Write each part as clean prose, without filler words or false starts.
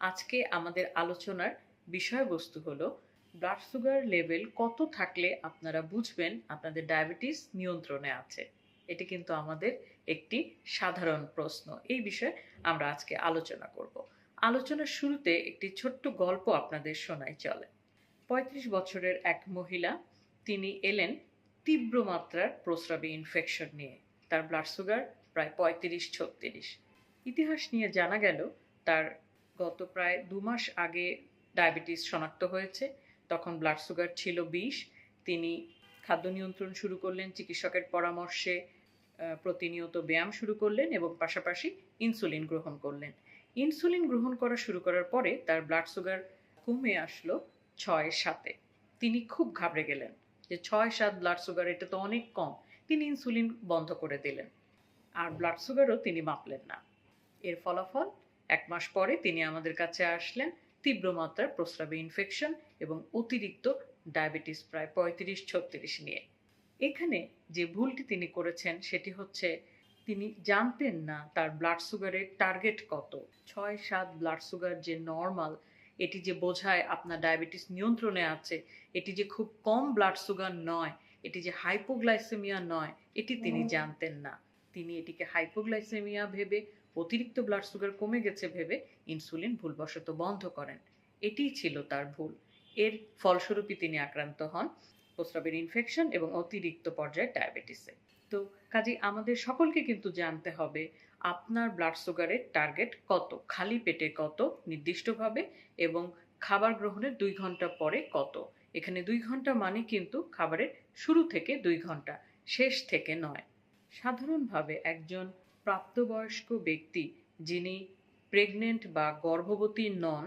আজকে আমাদের আলোচনার বিষয়বস্তু হলো ব্লাড সুগার লেভেল কত থাকলে আপনারা বুঝবেন আপনাদের ডায়াবেটিস নিয়ন্ত্রণে আছে। এটি কিন্তু আমাদের একটি সাধারণ প্রশ্ন। এই বিষয়ে আমরা আজকে আলোচনা করব। আলোচনার শুরুতে একটি ছোট্ট গল্প আপনাদের শোনাই চলে। ৩৫ বছরের এক মহিলা, তিনি এলেন তীব্র মাত্রার প্রস্রাবে ইনফেকশন নিয়ে। তার ব্লাড সুগার প্রায় ৩৫-৩৬। ইতিহাস নিয়ে জানা গেল তার গত প্রায় ২ মাস আগে ডায়াবেটিস শনাক্ত হয়েছে। তখন ব্লাড সুগার ছিল ২০। তিনি খাদ্য নিয়ন্ত্রণ শুরু করলেন, চিকিৎসকের পরামর্শে প্রতিনিয়ত ব্যায়াম শুরু করলেন এবং পাশাপাশি ইনসুলিন গ্রহণ করলেন। ইনসুলিন গ্রহণ করা শুরু করার পরে তার ব্লাড সুগার কমে আসলো ৬-৭-এ। তিনি খুব ঘাবড়ে গেলেন যে ৬-৭ ব্লাড সুগার, এটা তো অনেক কম। তিনি ইনসুলিন বন্ধ করে দিলেন, আর ব্লাড সুগারও তিনি মাপলেন না। এর ফলাফল ১ মাস পরে তিনি আমাদের কাছে আসলেন তীব্র মাত্রার প্রস্রাবে ইনফেকশন এবং অতিরিক্ত ডায়াবেটিস প্রায় ৩৫-৩৬ নিয়ে। এখানে যে ভুলটি তিনি করেছেন সেটি হচ্ছে তিনি জানতেন না তার ব্লাড সুগারের টার্গেট কত। ৬-৭ ব্লাড সুগার যে নর্মাল, এটি যে বোঝায় আপনার ডায়াবেটিস নিয়ন্ত্রণে আছে, এটি যে খুব কম ব্লাড সুগার নয়, এটি যে হাইপোগ্লাইসেমিয়া নয়, এটি তিনি জানতেন না। তিনি এটিকে হাইপোগ্লাইসেমিয়া ভেবে, অতিরিক্ত ব্লাড সুগার কমে গেছে ভেবে ইনসুলিন ভুলবশত বন্ধ করেন। এটিই ছিল তার ভুল। এর ফলস্বরূপই তিনি আক্রান্ত হন প্রস্রাবের ইনফেকশন এবং অতিরিক্ত পর্যায়ে ডায়াবেটিসে। তো কাজেই আমাদের সকলকে কিন্তু জানতে হবে আপনার ব্লাড সুগারের টার্গেট কত, খালি পেটে কত নির্দিষ্টভাবে, এবং খাবার গ্রহণের ২ ঘন্টা পরে কত। এখানে ২ ঘন্টা মানে কিন্তু খাবারের শুরু থেকে ২ ঘন্টা, শেষ থেকে নয়। সাধারণভাবে একজন প্রাপ্তবয়স্ক ব্যক্তি যিনি প্রেগনেন্ট বা গর্ভবতী নন,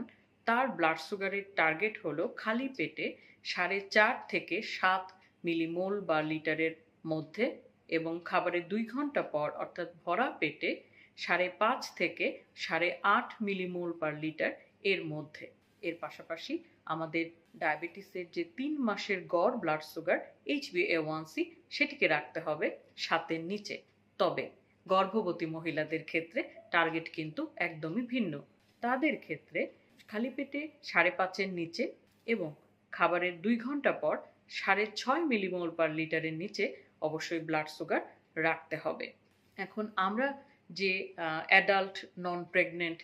তার ব্লাড সুগারের টার্গেট হলো খালি পেটে ৪.৫ থেকে ৭ মিলিমোল বা লিটারের মধ্যে, এবং খাবারের ২ ঘন্টা পর অর্থাৎ ভরা পেটে ৫.৫ থেকে ৮.৫ মিলিমোল পার লিটার এর মধ্যে। এর পাশাপাশি আমাদের ডায়াবেটিসের যে ৩ মাসের গড় ব্লাড সুগার HbA1c, সেটিকে রাখতে হবে ৭-এর নিচে। তবে গর্ভবতী মহিলাদের ক্ষেত্রে টার্গেট কিন্তু একদমই ভিন্ন। তাদের ক্ষেত্রে খালি পেটে ৫.৫-এর নিচে এবং খাবারের ২ ঘন্টা পর ৬.৫ মিলিমোল পার লিটারের নিচে অবশ্যই ব্লাড সুগার রাখতে হবে। এখন আমরা যে অ্যাডাল্ট, নন প্রেগনেন্ট,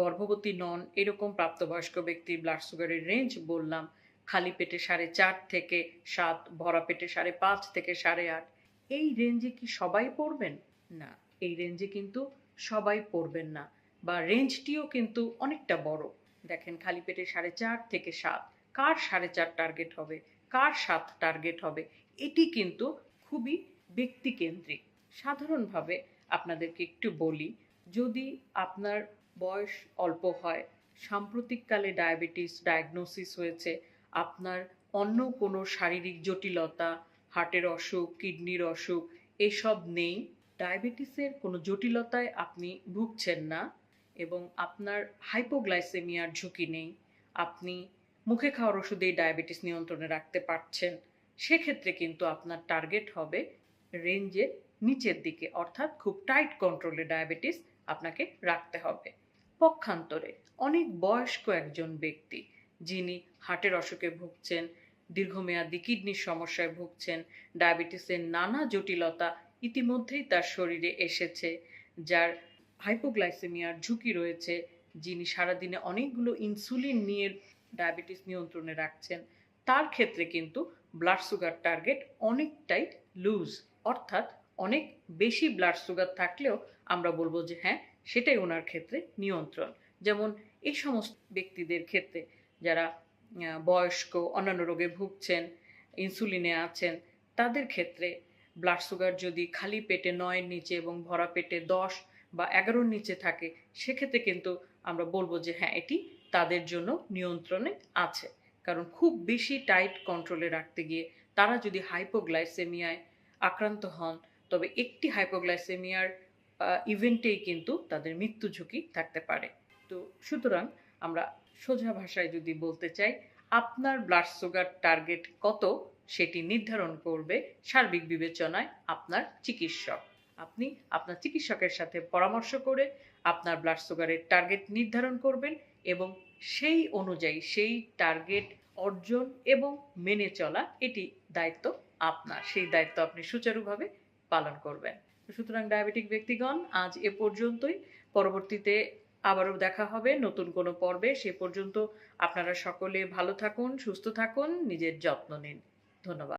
গর্ভবতী নন এরকম প্রাপ্তবয়স্ক ব্যক্তির ব্লাড সুগারের রেঞ্জ বললাম, খালি পেটে ৪.৫ থেকে ৭, ভরা পেটে ৫.৫ থেকে ৮.৫, এই রেঞ্জে কি সবাই পড়বেন? না, এই রেঞ্জে কিন্তু সবাই পড়বেন না, বা রেঞ্জটিও কিন্তু অনেকটা বড়। দেখেন, খালি পেটে ৪.৫ থেকে ৭, কার ৪.৫ টার্গেট হবে, কার ৭ টার্গেট হবে, এটি কিন্তু খুবই ব্যক্তিকেন্দ্রিক। সাধারণভাবে আপনাদেরকে একটু বলি, যদি আপনার বয়স অল্প হয়, সাম্প্রতিককালে ডায়াবেটিস ডায়াগনোসিস হয়েছে, আপনার অন্য কোনো শারীরিক জটিলতা, হার্টের অসুখ, কিডনির অসুখ এসব নেই, ডায়াবেটিসের কোনো জটিলতায় আপনি ভুগছেন না, এবং আপনার হাইপোগ্লাইসেমিয়ার ঝুঁকি নেই, আপনি মুখে খাওয়ার ওষুধেই ডায়াবেটিস নিয়ন্ত্রণে রাখতে পারছেন, সেক্ষেত্রে কিন্তু আপনার টার্গেট হবে রেঞ্জের নিচের দিকে, অর্থাৎ খুব টাইট কন্ট্রোলে ডায়াবেটিস আপনাকে রাখতে হবে। পক্ষান্তরে অনেক বয়স্ক একজন ব্যক্তি যিনি হার্টের অসুখে ভুগছেন, দীর্ঘমেয়াদী কিডনির সমস্যায় ভুগছেন, ডায়াবেটিসের নানা জটিলতা ইতিমধ্যেই তার শরীরে এসেছে, যার হাইপোগ্লাইসেমিয়ার ঝুঁকি রয়েছে, যিনি সারাদিনে অনেকগুলো ইনসুলিন নিয়ে ডায়াবেটিস নিয়ন্ত্রণে রাখছেন, তার ক্ষেত্রে কিন্তু ব্লাড সুগার টার্গেট অনেকটাই লুজ, অর্থাৎ অনেক বেশি ব্লাড সুগার থাকলেও আমরা বলবো যে হ্যাঁ, সেটাই ওনার ক্ষেত্রে নিয়ন্ত্রণ। যেমন এই সমস্ত ব্যক্তিদের ক্ষেত্রে যারা বয়স্ক, অন্যান্য রোগে ভুগছেন, ইনসুলিনে আছেন, তাদের ক্ষেত্রে ব্লাড সুগার যদি খালি পেটে ৯-এর নিচে এবং ভরা পেটে ১০ বা ১১-র নিচে থাকে, সেক্ষেত্রে কিন্তু আমরা বলবো যে হ্যাঁ, এটি তাদের জন্য নিয়ন্ত্রণে আছে। কারণ খুব বেশি টাইট কন্ট্রোলে রাখতে গিয়ে তারা যদি হাইপোগ্লাইসেমিয়ায় আক্রান্ত হন, তবে একটি হাইপোগ্লাইসেমিয়ার ইভেন্টেই কিন্তু তাদের মৃত্যু ঝুঁকি থাকতে পারে। তো সুতরাং আমরা সোজা ভাষায় যদি বলতে চাই, আপনার ব্লাড সুগার টার্গেট কত সেটি নির্ধারণ করবে সার্বিক বিবেচনায় আপনার চিকিৎসক। আপনি আপনার চিকিৎসকের সাথে পরামর্শ করে আপনার ব্লাড সুগারের টার্গেট নির্ধারণ করবেন এবং সেই অনুযায়ী সেই টার্গেট অর্জন এবং মেনে চলা, এটি দায়িত্ব আপনার। সেই দায়িত্ব আপনি সুচারুভাবে পালন করবেন। সুতরাং ডায়াবেটিক ব্যক্তিগণ, আজ এ পর্যন্তই। পরবর্তীতে আবারও দেখা হবে নতুন কোনো পর্বে। সে পর্যন্ত আপনারা সকলে ভালো থাকুন, সুস্থ থাকুন, নিজের যত্ন নিন। ধন্যবাদ।